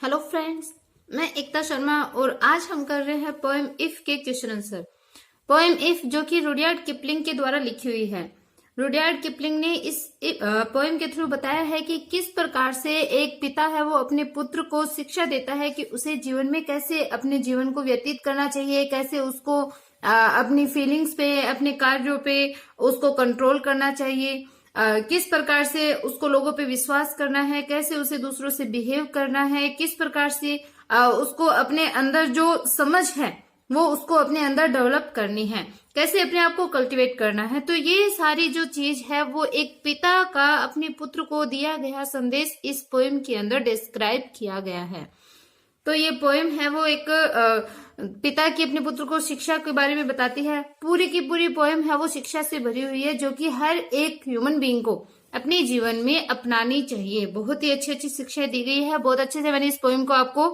Hello friends, मैं एकता शर्मा और आज हम कर रहे हैं पोएम इफ के क्वेश्चन आंसर। पोएम इफ जो कि रुडयार्ड किपलिंग के द्वारा लिखी हुई है। रुडयार्ड किपलिंग ने इस पोएम के थ्रू बताया है कि किस प्रकार से एक पिता है वो अपने पुत्र को शिक्षा देता है कि उसे जीवन में कैसे अपने जीवन को व्यतीत करना चाहिए, कैसे उसको अपनी फीलिंग्स पे, अपने कार्यों पे उसको कंट्रोल करना चाहिए, किस प्रकार से उसको लोगों पे विश्वास करना है, कैसे उसे दूसरों से बिहेव करना है, किस प्रकार से उसको अपने अंदर जो समझ है वो उसको अपने अंदर डेवलप करनी है, कैसे अपने आप को कल्टीवेट करना है। तो ये सारी जो चीज है वो एक पिता का अपने पुत्र को दिया गया संदेश इस पोएम के अंदर डिस्क्राइब किया गया है। तो ये पोएम है वो एक पिता की अपने पुत्र को शिक्षा के बारे में बताती है। पूरी की पूरी पोएम है वो शिक्षा से भरी हुई है जो कि हर एक ह्यूमन बीइंग को अपने जीवन में अपनानी चाहिए। बहुत ही अच्छी अच्छी शिक्षा दी गई है। बहुत अच्छे से मैंने इस पोएम को आपको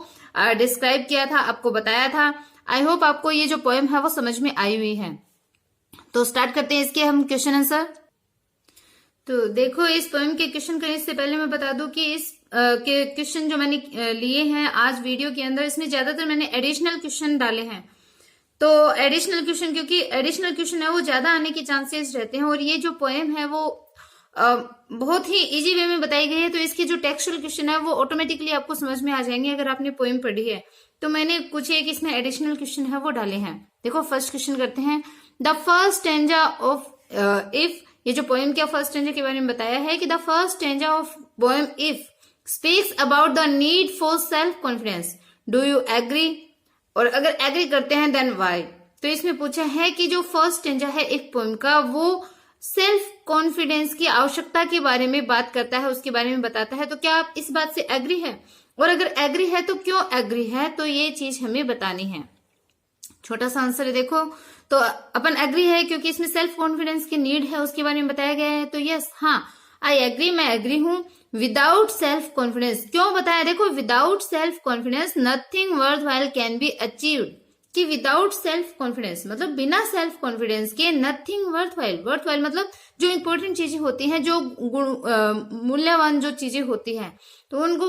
डिस्क्राइब किया था, आपको बताया था। आई होप आपको ये जो पोएम है वो समझ में आई हुई है। तो स्टार्ट करते हैं इसके हम क्वेश्चन आंसर। तो देखो, इस पोएम के क्वेश्चन करने से पहले मैं बता दूं कि इस के क्वेश्चन जो मैंने लिए हैं आज वीडियो के अंदर, इसमें ज्यादातर मैंने एडिशनल क्वेश्चन डाले हैं। तो एडिशनल क्वेश्चन, क्योंकि एडिशनल क्वेश्चन है वो ज्यादा आने के चांसेस रहते हैं और ये जो पोएम है वो बहुत ही इजी वे में बताई गई है। तो इसके जो टेक्सचुअल क्वेश्चन है वो ऑटोमेटिकली आपको समझ में आ जाएंगे अगर आपने पोएम पढ़ी है। तो मैंने कुछ एक इसमें एडिशनल क्वेश्चन है वो डाले हैं। देखो, फर्स्ट क्वेश्चन करते हैं। The first stanza of if, ये जो पोएम का फर्स्ट स्टैंजा के बारे में बताया है कि the first stanza of poem if speaks about the need for self confidence. Do you agree? और अगर एग्री करते हैं then why? तो इसमें पूछा है कि जो फर्स्ट स्टेंजा है एक पोएम का वो सेल्फ कॉन्फिडेंस की आवश्यकता के बारे में बात करता है, उसके बारे में बताता है। तो क्या आप इस बात से एग्री है? और अगर एग्री है तो क्यों एग्री है? तो ये चीज हमें बतानी है। छोटा सा आंसर है। देखो, तो अपन एग्री है क्योंकि इसमें सेल्फ कॉन्फिडेंस की नीड है, उसके बारे में बताया गया है। तो यस, हाँ, आई एग्री, मैं एग्री हूं। विदाउट सेल्फ कॉन्फिडेंस, क्यों बताया? देखो, without self confidence nothing worth while can be achieved. कि विदाउट सेल्फ कॉन्फिडेंस मतलब बिना सेल्फ कॉन्फिडेंस के नथिंग वर्थ वाइल मतलब जो इंपॉर्टेंट चीजें होती हैं, जो मूल्यवान जो चीजें होती हैं, तो उनको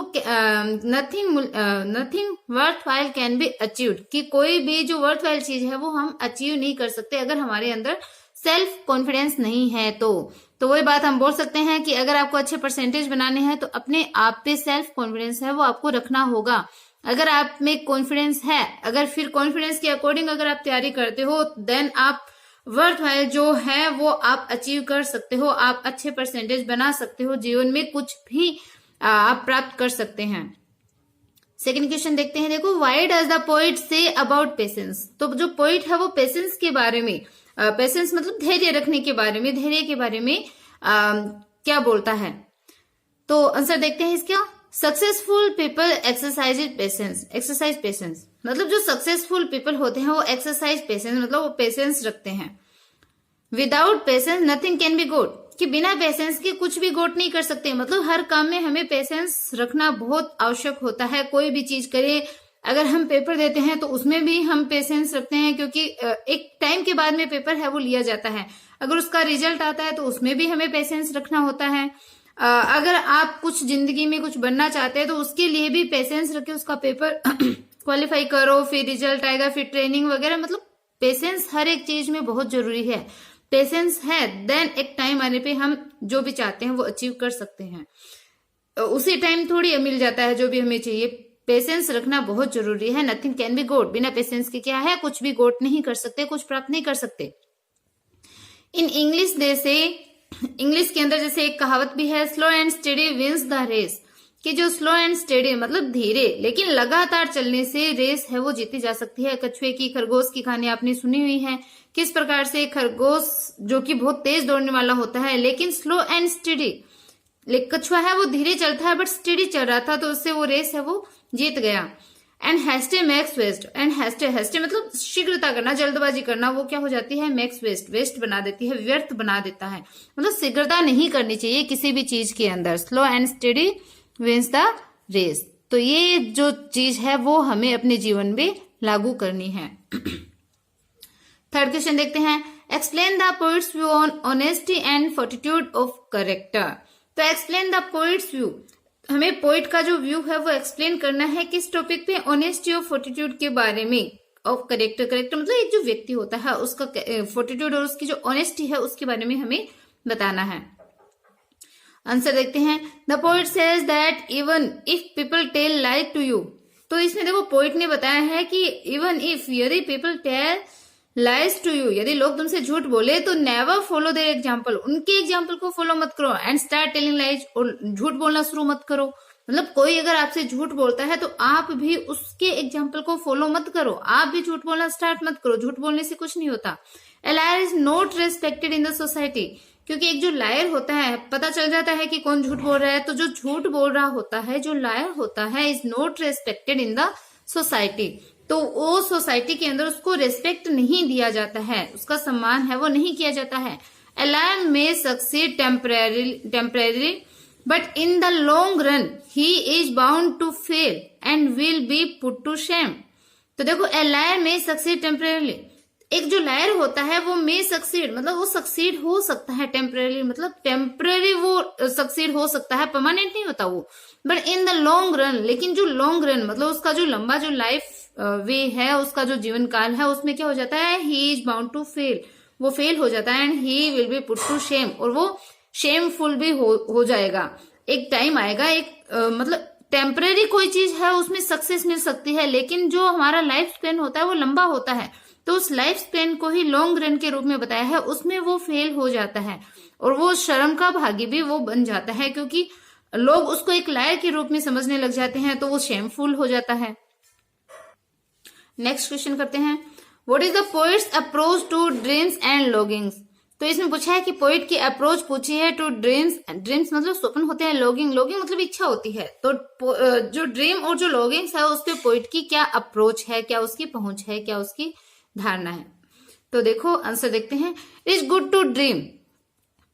nothing worth while can be achieved. कि कोई भी जो वर्थ वाइल चीज है वो हम अचीव नहीं कर सकते अगर हमारे अंदर सेल्फ कॉन्फिडेंस नहीं है। तो वही बात हम बोल सकते हैं कि अगर आपको अच्छे परसेंटेज बनाने हैं तो अपने आप पे सेल्फ कॉन्फिडेंस है वो आपको रखना होगा। अगर आप में कॉन्फिडेंस है, अगर फिर कॉन्फिडेंस के अकॉर्डिंग अगर आप तैयारी करते हो, देन आप वर्थ वाइल जो है वो आप अचीव कर सकते हो, आप अच्छे परसेंटेज बना सकते हो, जीवन में कुछ भी आप प्राप्त कर सकते हैं। सेकेंड क्वेश्चन देखते हैं। देखो, why does the poet say about patience? तो जो पोइट है वो पेशेंस के बारे में, पेशेंस मतलब धैर्य रखने के बारे में, धैर्य के बारे में क्या बोलता है? तो आंसर देखते हैं इसका। सक्सेसफुल पीपल एक्सरसाइज पेशेंस मतलब जो सक्सेसफुल पीपल होते हैं वो एक्सरसाइज पेशेंस मतलब वो पेशेंस रखते हैं। Without patience nothing can be good, कि बिना पेशेंस के कुछ भी गोट नहीं कर सकते। मतलब हर काम में हमें पेशेंस रखना बहुत आवश्यक होता है। कोई भी चीज करें, अगर हम पेपर देते हैं तो उसमें भी हम पेशेंस रखते हैं क्योंकि एक टाइम के बाद में पेपर है वो लिया जाता है। अगर उसका रिजल्ट आता है तो उसमें भी हमें पेशेंस रखना होता है। अगर आप कुछ जिंदगी में कुछ बनना चाहते हैं तो उसके लिए भी पेशेंस रखे, उसका पेपर क्वालिफाई करो, फिर रिजल्ट आएगा, फिर ट्रेनिंग वगैरह। मतलब पेशेंस हर एक चीज में बहुत जरूरी है। पेशेंस है देन एक टाइम आने पे हम जो भी चाहते हैं वो अचीव कर सकते हैं। उसी टाइम थोड़ी मिल जाता है जो भी हमें चाहिए। पेशेंस रखना बहुत जरूरी है। नथिंग कैन बी गोट, बिना पेशेंस के क्या है, कुछ भी गोट नहीं कर सकते, कुछ प्राप्त नहीं कर सकते। इन इंग्लिश इंग्लिश के अंदर जैसे एक कहावत भी है, slow and steady wins the race. कि जो स्लो एंड स्टेडी मतलब धीरे लेकिन लगातार चलने से रेस है वो जीती जा सकती है। कछुए की, खरगोश की कहानी आपने सुनी हुई है, किस प्रकार से खरगोश जो कि बहुत तेज दौड़ने वाला होता है लेकिन स्लो एंड स्टेडी, कछुआ है वो धीरे चलता है बट स्टेडी चल रहा था, तो उससे वो रेस है वो जीत गया। एंड हैस्टे मैक्स वेस्ट, एंड हैस्टे मतलब शीघ्रता करना, जल्दबाजी करना, वो क्या हो जाती है, मैक्स वेस्ट बना देती है, व्यर्थ बना देता है। मतलब शीघ्रता नहीं करनी चाहिए किसी भी चीज के अंदर। Slow and steady wins the race. तो ये जो चीज है वो हमें अपने जीवन में लागू करनी है। थर्ड क्वेश्चन देखते हैं। Explain the poet's view on honesty and fortitude of character. तो एक्सप्लेन द पोइट्स व्यू, हमें पोइट का जो व्यू है वो एक्सप्लेन करना है किस टॉपिक पे, ऑनेस्टी ऑफ फोर्टिट्यूड के बारे में, ऑफ करेक्टर। करेक्टर मतलब एक जो व्यक्ति होता है उसका फोर्टिट्यूड और उसकी जो ऑनेस्टी है उसके बारे में हमें बताना है। आंसर देखते हैं। The poet says that even if people tell lie to you. तो इसमें देखो पोइट ने बताया है कि इवन इफ, यदि people tell lies to you, यदि लोग तुमसे झूठ बोले तो नेवर फॉलो देयर एग्जाम्पल, उनके एग्जाम्पल को फॉलो मत करो। एंड स्टार्ट टेलिंग लाइज, और झूठ बोलना शुरू मत करो। मतलब कोई अगर आपसे झूठ बोलता है तो आप भी उसके एग्जाम्पल को फॉलो मत करो, आप भी झूठ बोलना स्टार्ट मत करो। झूठ बोलने से कुछ नहीं होता। ए lawyer is not respected in the society, क्योंकि एक जो लायर होता है पता चल जाता है कि कौन झूठ बोल रहा है, तो जो झूठ बोल रहा होता है, जो लायर होता है, is not respected in the society, तो वो सोसाइटी के अंदर उसको रेस्पेक्ट नहीं दिया जाता है, उसका सम्मान है वो नहीं किया जाता है। A liar may succeed temporary but in the long run he is bound to fail and will be put to shame. तो देखो, a liar may succeed temporary, एक जो लायर होता है वो मे सक्सीड मतलब वो सक्सीड हो सकता है, टेम्परेरी मतलब टेम्परेरी वो सक्सीड हो सकता है, परमानेंट नहीं होता वो। But in the long run, लेकिन जो लॉन्ग रन मतलब उसका जो लंबा जो लाइफ वे है, उसका जो जीवन काल है, उसमें क्या हो जाता है, he is bound to fail, वो फेल हो जाता है। And he will be put to shame, और वो शेमफुल भी हो जाएगा। एक टाइम आएगा, एक मतलब टेम्परेरी कोई चीज है उसमें सक्सेस मिल सकती है, लेकिन जो हमारा लाइफ स्पेन होता है वो लंबा होता है, तो उस लाइफ स्पेन को ही लॉन्ग रन के रूप में बताया है, उसमें वो फेल हो जाता है और वो शर्म का भागी भी वो बन जाता है, क्योंकि लोग उसको एक लायर के रूप में समझने लग जाते हैं, तो वो शेमफुल हो जाता है। नेक्स्ट क्वेश्चन करते हैं। What is the poet's approach to dreams and longings. तो इसमें पूछा है कि पोइट की अप्रोच पूछी है टू ड्रीम्स, ड्रीम्स मतलब स्वप्न होते हैं, लॉन्गिंग मतलब इच्छा होती है, तो जो ड्रीम और जो लॉन्गिंग्स है उस पे पोइट की क्या अप्रोच है, क्या उसकी पहुंच है, क्या उसकी धारणा है। तो देखो आंसर देखते हैं। It is good to dream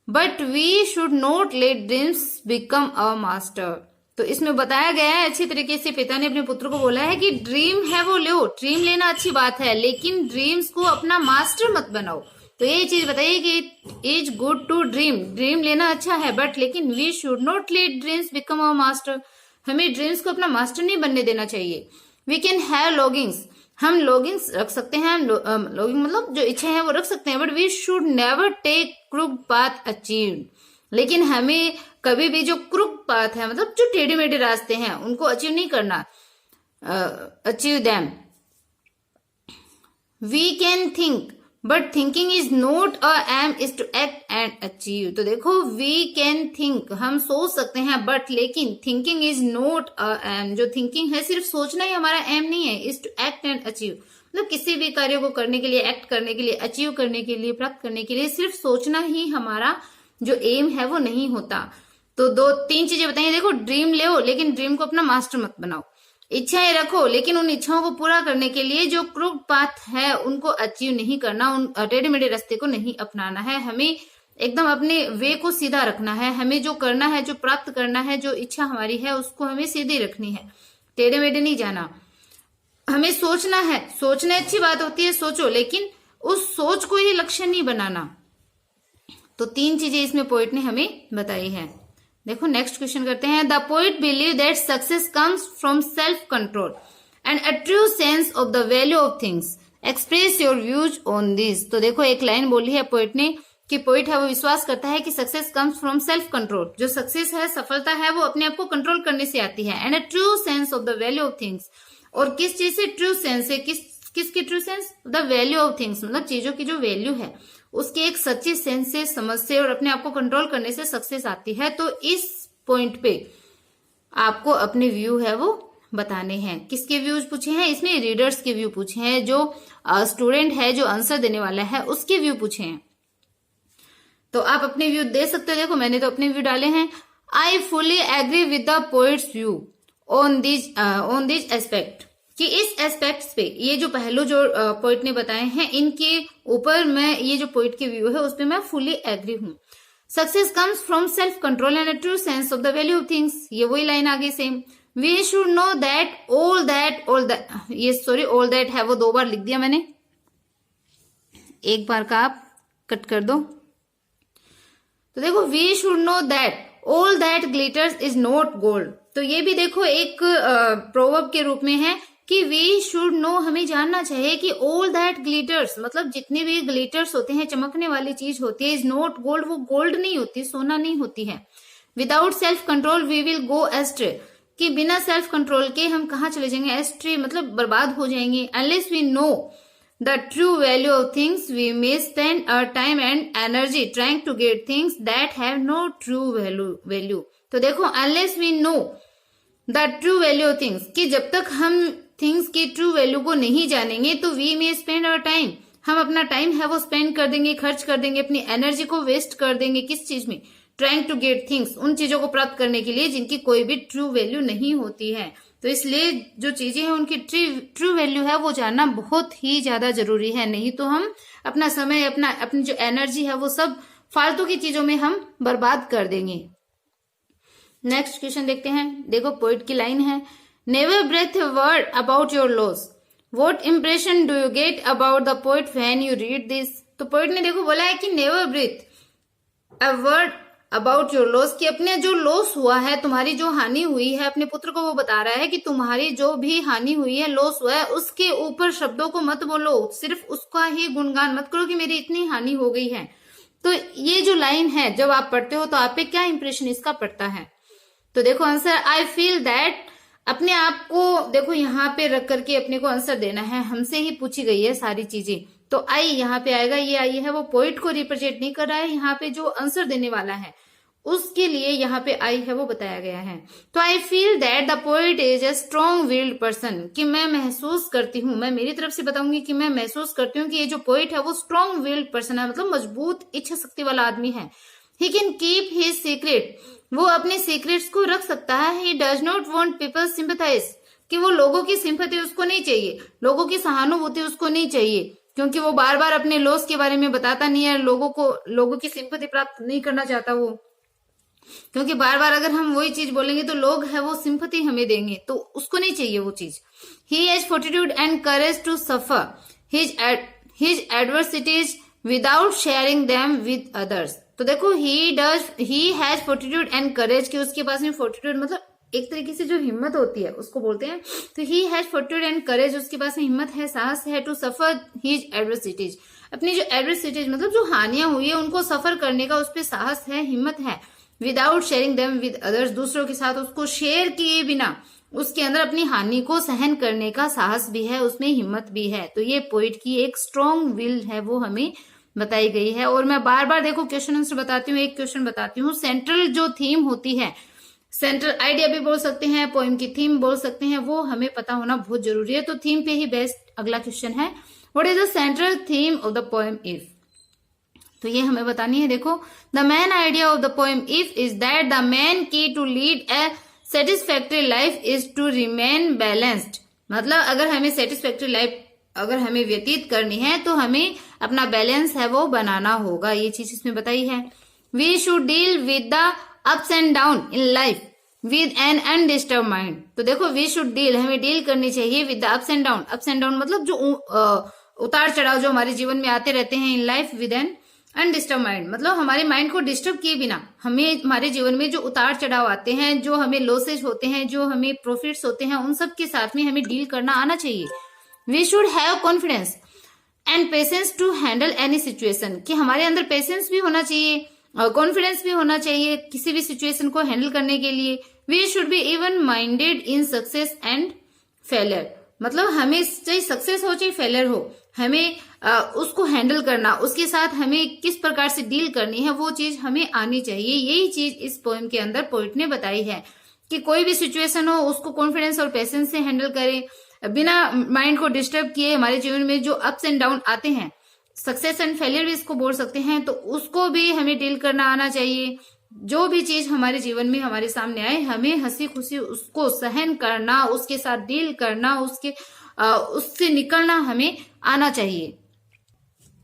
but we should not let dreams become a master. तो इसमें बताया गया है अच्छी तरीके से, पिता ने अपने पुत्र को बोला है कि ड्रीम है वो लो, ड्रीम लेना अच्छी बात है, लेकिन ड्रीम्स को अपना मास्टर मत बनाओ। तो ये चीज बताइए कि is good to dream, dream लेना अच्छा है, बट लेकिन we should not let dreams become a master, हमें ड्रीम्स को अपना मास्टर नहीं बनने देना चाहिए। वी कैन हैव लॉन्गिंग्स, हम लॉन्गिंग्स रख सकते हैं, लॉन्गिंग मतलब जो इच्छा है वो रख सकते हैं, but we should never take crook path achieved, लेकिन हमें कभी भी जो क्रूक पाथ है मतलब जो टेढ़े मेढ़े रास्ते हैं उनको अचीव नहीं करना, achieve them. We can think but thinking is not a aim, is to act and achieve. तो देखो, वी कैन थिंक, हम सोच सकते हैं, बट लेकिन thinking is not a aim, जो थिंकिंग है सिर्फ सोचना ही हमारा एम नहीं है, is to act and achieve मतलब किसी भी कार्य को करने के लिए, एक्ट करने के लिए, अचीव करने के लिए, प्राप्त करने के लिए सिर्फ सोचना ही हमारा जो एम है वो नहीं होता। तो दो तीन चीजें बताइए। देखो, ड्रीम ले, लेकिन ड्रीम को अपना मास्टर मत बनाओ, इच्छाएं रखो, लेकिन उन इच्छाओं को पूरा करने के लिए जो क्रूक पाथ है उनको अचीव नहीं करना, उन टेढ़े मेढ़े रास्ते को नहीं अपनाना है, हमें एकदम अपने वे को सीधा रखना है। हमें जो करना है, जो प्राप्त करना है, जो इच्छा हमारी है उसको हमें सीधी रखनी है, टेढ़े मेढ़े नहीं जाना। हमें सोचना है, सोचना अच्छी बात होती है, सोचो, लेकिन उस सोच को ही लक्ष्य नहीं बनाना। तो तीन चीजें इसमें पोइट ने हमें बताई है। देखो नेक्स्ट क्वेश्चन करते हैं। The poet believe that success comes from self control and a true sense of the value of things, express your views on this. तो देखो एक लाइन बोली है पोइट ने कि पोइट है वो विश्वास करता है कि success comes from self control, जो सक्सेस है, सफलता है, वो अपने आप को कंट्रोल करने से आती है। And a true sense of the value of things, और किस चीज से ट्रू सेंस है, किसकी true sense, the value of things मतलब चीजों की जो वैल्यू है उसके एक सच्ची सेंस से, समझ से और अपने आप को कंट्रोल करने से सक्सेस आती है। तो इस पॉइंट पे आपको अपने व्यू है वो बताने हैं। किसके व्यूज पूछे हैं इसमें, रीडर्स के व्यू पूछे हैं, जो स्टूडेंट है जो आंसर देने वाला है उसके व्यू पूछे हैं। तो आप अपने व्यू दे सकते हो। देखो मैंने तो अपने व्यू डाले हैं। I fully agree with the poet's view on this aspect, कि इस एस्पेक्ट्स पे, ये जो पहलू जो पोइट ने बताए हैं इनके ऊपर मैं, ये जो पोइट के व्यू है उस पे मैं फुली एग्री हूं। Success comes from self control and a true sense of the value of things, ये वही लाइन आगे same. We should know that all that है वो दो बार लिख दिया मैंने, एक बार का आप कट कर दो। तो देखो, we should know that all that glitters is not gold, तो ये भी देखो एक प्रोवर्ब के रूप में है कि वी शुड नो, हमें जानना चाहिए कि ऑल दैट ग्लिटर्स, मतलब जितने भी ग्लिटर्स होते हैं, चमकने वाली चीज होती है, इज नॉट गोल्ड, वो गोल्ड नहीं होती, सोना नहीं होती है। Without self control we will go ashtray, कि बिना सेल्फ कंट्रोल के हम कहाँ चले जाएंगे, एस्ट्रे मतलब बर्बाद हो जाएंगे। Unless we know the true value of things we may spend our time and energy trying to get things that have no true value. तो देखो unless we know the true value of things, कि जब तक हम things की true value को नहीं जानेंगे तो we may spend our time, हम अपना टाइम है वो स्पेंड कर देंगे, खर्च कर देंगे, अपनी एनर्जी को वेस्ट कर देंगे। किस चीज में? ट्राइंग टू गेट थिंग्स, उन चीजों को प्राप्त करने के लिए जिनकी कोई भी ट्रू वैल्यू नहीं होती है। तो इसलिए जो चीजें हैं उनकी ट्रू वैल्यू है वो जानना बहुत ही ज्यादा जरूरी है, नहीं तो हम अपना समय, अपनी जो एनर्जी है वो सब फालतू की चीजों में हम बर्बाद कर देंगे। नेक्स्ट क्वेश्चन देखते हैं। देखो पोइट की लाइन है, never breathe a word about your loss, what impression do you get about the poet when you read this. तो पोइट ने देखो बोला है कि never breathe a word about your loss, कि अपने जो लॉस हुआ है, तुम्हारी जो हानि हुई है, अपने पुत्र को वो बता रहा है कि तुम्हारी जो भी हानि हुई है, लॉस हुआ है, उसके ऊपर शब्दों को मत बोलो, सिर्फ उसका ही गुणगान मत करो कि मेरी इतनी हानि हो गई है। तो ये जो लाइन है जब आप पढ़ते हो तो आप पे क्या इंप्रेशन इसका पड़ता है? तो देखो आंसर, आई फील दैट, अपने आप को देखो यहाँ पे रख करके अपने को आंसर देना है, हमसे ही पूछी गई है सारी चीजें। तो आई यहाँ पे आएगा, ये आई है वो पोइट को रिप्रेजेंट नहीं कर रहा है, यहाँ पे जो आंसर देने वाला है उसके लिए यहाँ पे आई है वो बताया गया है। तो I feel that the poet is a strong willed person, कि मैं महसूस करती हूँ, मैं मेरी तरफ से बताऊंगी कि मैं महसूस करती हूँ कि ये जो पोइट है वो स्ट्रॉन्ग विल्ड पर्सन है, मतलब मजबूत इच्छा शक्ति वाला आदमी है। He can keep his secret, वो अपने सीक्रेट्स को रख सकता है। He does not want people sympathise, कि वो लोगों की सिंपैथी उसको नहीं चाहिए, लोगों की सहानुभूति उसको नहीं चाहिए, क्योंकि वो बार बार अपने लॉस के बारे में बताता नहीं है, लोगों की सिंपैथी प्राप्त नहीं करना चाहता वो, क्योंकि बार बार अगर हम वही चीज बोलेंगे तो लोग है वो सिंपैथी हमें देंगे, तो उसको नहीं चाहिए वो चीज। He has fortitude and courage to suffer his adversities without sharing them with others. तो देखो he has fortitude and courage, कि उसके पास में फोर्टिट्यूड मतलब एक तरीके से जो हिम्मत होती है उसको बोलते हैं। तो ही हैज फोर्टिट्यूड एंड करेज, उसके पास में हिम्मत है, साहस है, टू सफर हिज एडवर्सिटीज, अपनी जो एडवर्सिटीज मतलब जो हानियां हुई है उनको सफर करने का उस पर साहस है, हिम्मत है। Without sharing them with others, दूसरों के साथ उसको शेयर किए बिना उसके अंदर अपनी हानि को सहन करने का साहस भी है, उसमें हिम्मत भी है। तो ये पोइट की एक स्ट्रॉन्ग विल है वो हमें बताई गई है। और मैं बार बार देखो क्वेश्चन आंसर बताती हूँ, एक क्वेश्चन बताती हूँ। सेंट्रल जो थीम होती है, सेंट्रल आइडिया भी बोल सकते हैं, पोइम की थीम बोल सकते हैं, वो हमें पता होना बहुत जरूरी है। तो थीम पे ही बेस्ट अगला क्वेश्चन है, what is the central theme of the poem if. तो ये हमें बतानी है। देखो, the main idea of the poem if is that the main key to lead a satisfactory life is to remain balanced, मतलब अगर हमें सेटिस्फैक्ट्री लाइफ अगर हमें व्यतीत करनी है तो हमें अपना बैलेंस है वो बनाना होगा, ये चीज इसमें बताई है। We should deal with the ups and down in life with an undisturbed mind. तो देखो वी शुड डील, हमें डील करनी चाहिए with the ups and down. Ups and down मतलब जो उतार चढ़ाव जो हमारे जीवन में आते रहते हैं, in life with an undisturbed mind, मतलब हमारे माइंड को डिस्टर्ब किए बिना हमें हमारे जीवन में जो उतार चढ़ाव आते हैं, जो हमें लॉसेज होते हैं, जो हमें प्रॉफिट्स होते हैं, उन सब के साथ में हमें डील करना आना चाहिए। We should have confidence and patience to handle any situation, कि हमारे अंदर पेशेंस भी होना चाहिए और कॉन्फिडेंस भी होना चाहिए किसी भी सिचुएशन को हैंडल करने के लिए। We should be even minded in success and failure, मतलब हमें चाहे सक्सेस हो चाहे फेलियर हो, हमें उसको हैंडल करना, उसके साथ हमें किस प्रकार से डील करनी है वो चीज हमें आनी चाहिए। यही चीज इस पोएम के अंदर पोइट ने बताई है कि कोई भी सिचुएशन हो उसको कॉन्फिडेंस और पेशेंस से हैंडल करें, बिना माइंड को डिस्टर्ब किए। हमारे जीवन में जो अप्स एंड डाउन आते हैं, सक्सेस एंड फेलियर भी इसको बोल सकते हैं, तो उसको भी हमें डील करना आना चाहिए। जो भी चीज हमारे जीवन में हमारे सामने आए, हमें हंसी खुशी उसको सहन करना, उसके साथ डील करना, उससे निकलना हमें आना चाहिए।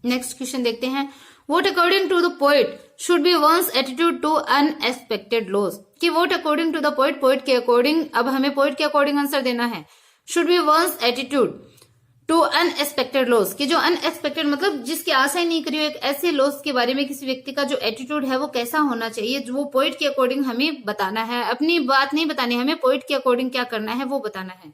नेक्स्ट क्वेश्चन देखते हैं, what according to the poet should be one's attitude to unexpected loss, कि what according to the poet, poet के अकॉर्डिंग, अब हमें पोएट के अकॉर्डिंग आंसर देना है। Should be one's attitude to unexpected loss, कि जो अनएक्सपेक्टेड मतलब जिसकी आशा ही नहीं करी हो, एक ऐसे लॉस के बारे में किसी व्यक्ति का जो एटीट्यूड है वो कैसा होना चाहिए, जो वो पोइट के अकॉर्डिंग हमें बताना है, अपनी बात नहीं बतानी, हमें पोइट के अकॉर्डिंग क्या करना है वो बताना है।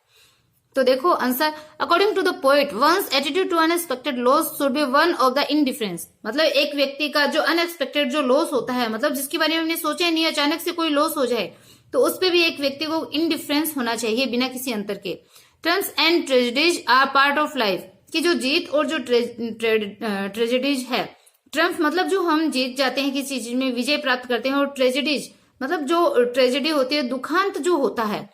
तो देखो answer, according to the poet one's attitude to unexpected loss should be one of the indifference, मतलब एक व्यक्ति का जो अनएक्सपेक्टेड जो लॉस होता है, मतलब जिसके बारे में हमने सोचा ही नहीं, अचानक से कोई लॉस हो जाए, तो उस पर भी एक व्यक्ति को इनडिफरेंस होना चाहिए बिना किसी अंतर के। Triumphs and tragedies are part of life, कि जो जीत और जो ट्रेजेडीज है, ट्रम्प मतलब जो हम जीत जाते हैं किसी चीज में, विजय प्राप्त करते हैं, और ट्रेजेडीज मतलब जो ट्रेजेडी होती है, दुखांत जो होता है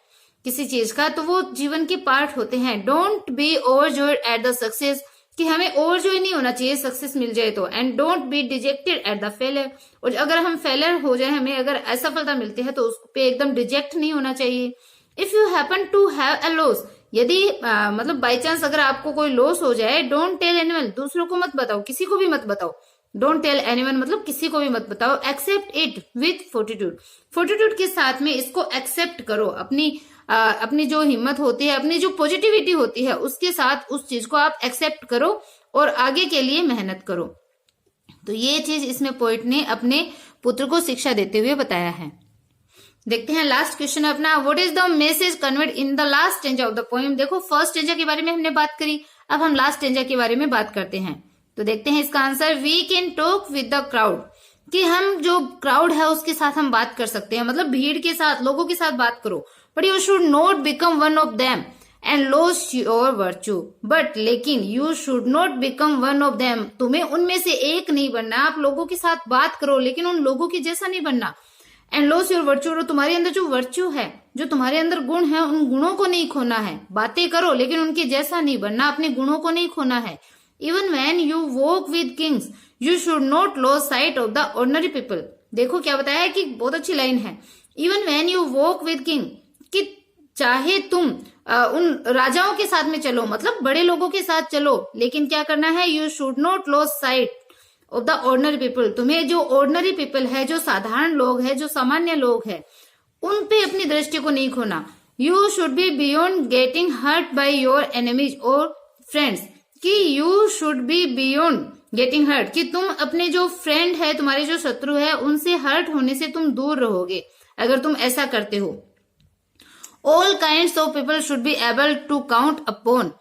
किसी चीज का, तो वो जीवन के पार्ट होते हैं। Don't be overjoyed at the success, कि हमें ओवरजॉय नहीं होना चाहिए सक्सेस मिल जाए तो। And don't be dejected at the failure, और अगर हम फेलियर हो जाए, हमें अगर असफलता मिलती है तो उस पे एकदम डिजेक्ट नहीं होना चाहिए। If you happen to have a loss, यदि मतलब बाई चांस अगर आपको कोई लॉस हो जाए, डोंट टेल एनीवन, दूसरों को मत बताओ, किसी को भी मत बताओ। डोंट टेल एनीवन मतलब किसी को भी मत बताओ। Accept it with fortitude, fortitude के साथ में इसको एक्सेप्ट करो, अपनी जो हिम्मत होती है, अपनी जो पॉजिटिविटी होती है, उसके साथ उस चीज को आप एक्सेप्ट करो और आगे के लिए मेहनत करो। तो ये चीज इसमें पोइट ने अपने पुत्र को शिक्षा देते हुए बताया है। देखते हैं लास्ट क्वेश्चन अपना, what is the message conveyed in the last stanza of the poem. देखो फर्स्ट स्टेंजा के बारे में हमने बात करी, अब हम लास्ट स्टेंजा के बारे में बात करते हैं। तो देखते हैं इसका answer, we can talk with the crowd, कि हम जो क्राउड है उसके साथ हम बात कर सकते हैं, मतलब भीड़ के साथ, लोगों के साथ बात करो। But you should not become one of them and loss your virtue, but लेकिन you should not become one of them, तुम्हें उनमें से एक नहीं बनना। आप लोगों के साथ बात करो लेकिन उन लोगों के जैसा नहीं बनना। एंड लॉस योर वर्च्यू, और तुम्हारे अंदर जो वर्च्यू है, जो तुम्हारे अंदर गुण है, उन गुणों को नहीं खोना है। बातें करो लेकिन उनके जैसा नहीं बनना, अपने गुणों को नहीं खोना है। Even when you walk with Kings you should not loss site of the ordinary people. देखो क्या बताया है कि बहुत अच्छी लाइन है, even when you walk with king, कि चाहे तुम उन राजाओं के साथ में चलो, मतलब बड़े लोगों के साथ चलो, लेकिन क्या करना है, you should not loss site of the ordinary people. तुम्हें जो ऑर्डिनरी पीपल है, जो साधारण लोग है, जो सामान्य लोग है, उन पे अपनी दृष्टि को नहीं खोना। You should be beyond getting hurt by your enemies और फ्रेंड्स, कि you should be beyond getting hurt, कि तुम अपने जो फ्रेंड है, तुम्हारे जो शत्रु है, उनसे हर्ट होने से तुम दूर रहोगे अगर तुम ऐसा करते हो। All kinds of people should be able to count upon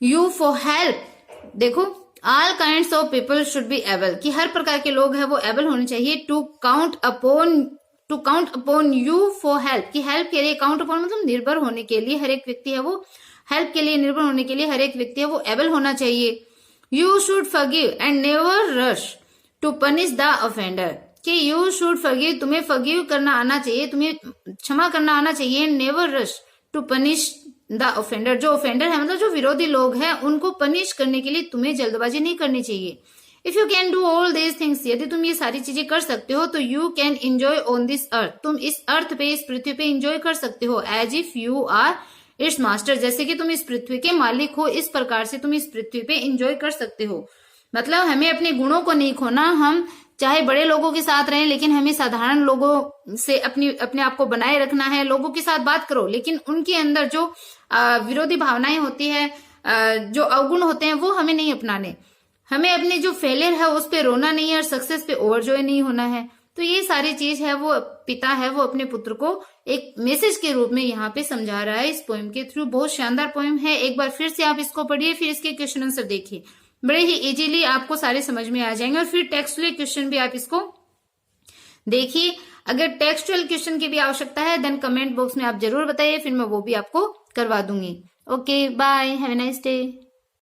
you for help. देखो all kinds of people should be able, कि हर प्रकार के लोग हैं वो एबल होने चाहिए to count upon you for help, कि हेल्प के लिए, काउंट अपॉन मतलब निर्भर होने के लिए, हर एक व्यक्ति है वो हेल्प के लिए, निर्भर होने के लिए हर एक व्यक्ति है वो एबल होना चाहिए। You should forgive and never rush to punish the offender, कि यू शुड फॉरगिव, तुम्हें फॉरगिव करना आना चाहिए, तुम्हें क्षमा करना आना चाहिए। Never rush to punish the offender, जो ऑफेंडर है मतलब जो विरोधी लोग हैं, उनको पनिश करने के लिए तुम्हें जल्दबाजी नहीं करनी चाहिए। If you can do all these things, यदि तुम ये सारी चीजें कर सकते हो, तो you can enjoy on this earth, तुम इस अर्थ पे, इस पृथ्वी पे एंजॉय कर सकते हो। As if you are its master, जैसे कि तुम इस पृथ्वी के मालिक हो, इस प्रकार से तुम इस पृथ्वी पे एंजॉय कर सकते हो। मतलब हमें अपने गुणों को नहीं खोना, हम चाहे बड़े लोगों के साथ रहें लेकिन हमें साधारण लोगों से अपने आप को बनाए रखना है। लोगों के साथ बात करो लेकिन उनके अंदर जो विरोधी भावनाएं होती है, जो अवगुण होते हैं, वो हमें नहीं अपनाने। हमें अपने जो फेलियर है उस पे रोना नहीं है और सक्सेस पे ओवरजॉय नहीं होना है। तो ये सारी चीज है वो पिता है वो अपने पुत्र को एक मैसेज के रूप में यहाँ पे समझा रहा है इस पोएम के थ्रू। बहुत शानदार पोएम है, एक बार फिर से आप इसको पढ़िए, फिर इसके क्वेश्चन आंसर देखिए, बड़े ही इजीली आपको सारे समझ में आ जाएंगे। और फिर टेक्सचुअल क्वेश्चन भी आप इसको देखिए। अगर टेक्सचुअल क्वेश्चन की भी आवश्यकता है देन कमेंट बॉक्स में आप जरूर बताइए, फिर मैं वो भी आपको करवा दूंगी। Okay bye, have a nice day.